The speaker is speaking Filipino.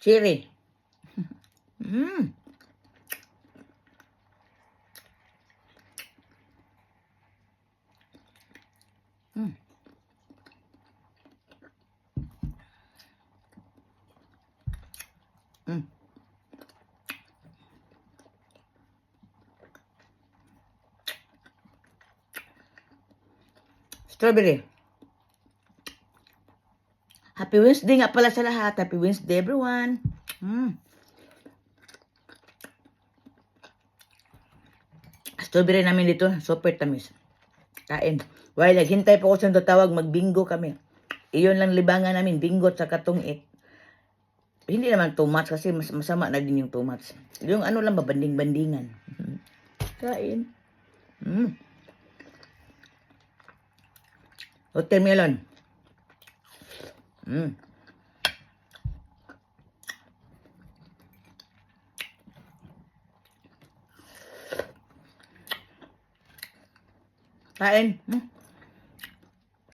Cherry. Mm. Mm. Mm. Strawberry. Happy Wednesday nga pala sa lahat. Happy Wednesday, everyone. Mm. Strawberry namin dito. Super tamis. Kain. While naghintay po ko sa tawag, magbingo kami. Iyon lang libangan namin, bingo at saka tungit. Hindi naman too much kasi masama na din yung too much. Yung ano lang ba, banding-bandingan. Kain. Mm. Watermelon. Mm. Kain. Mm.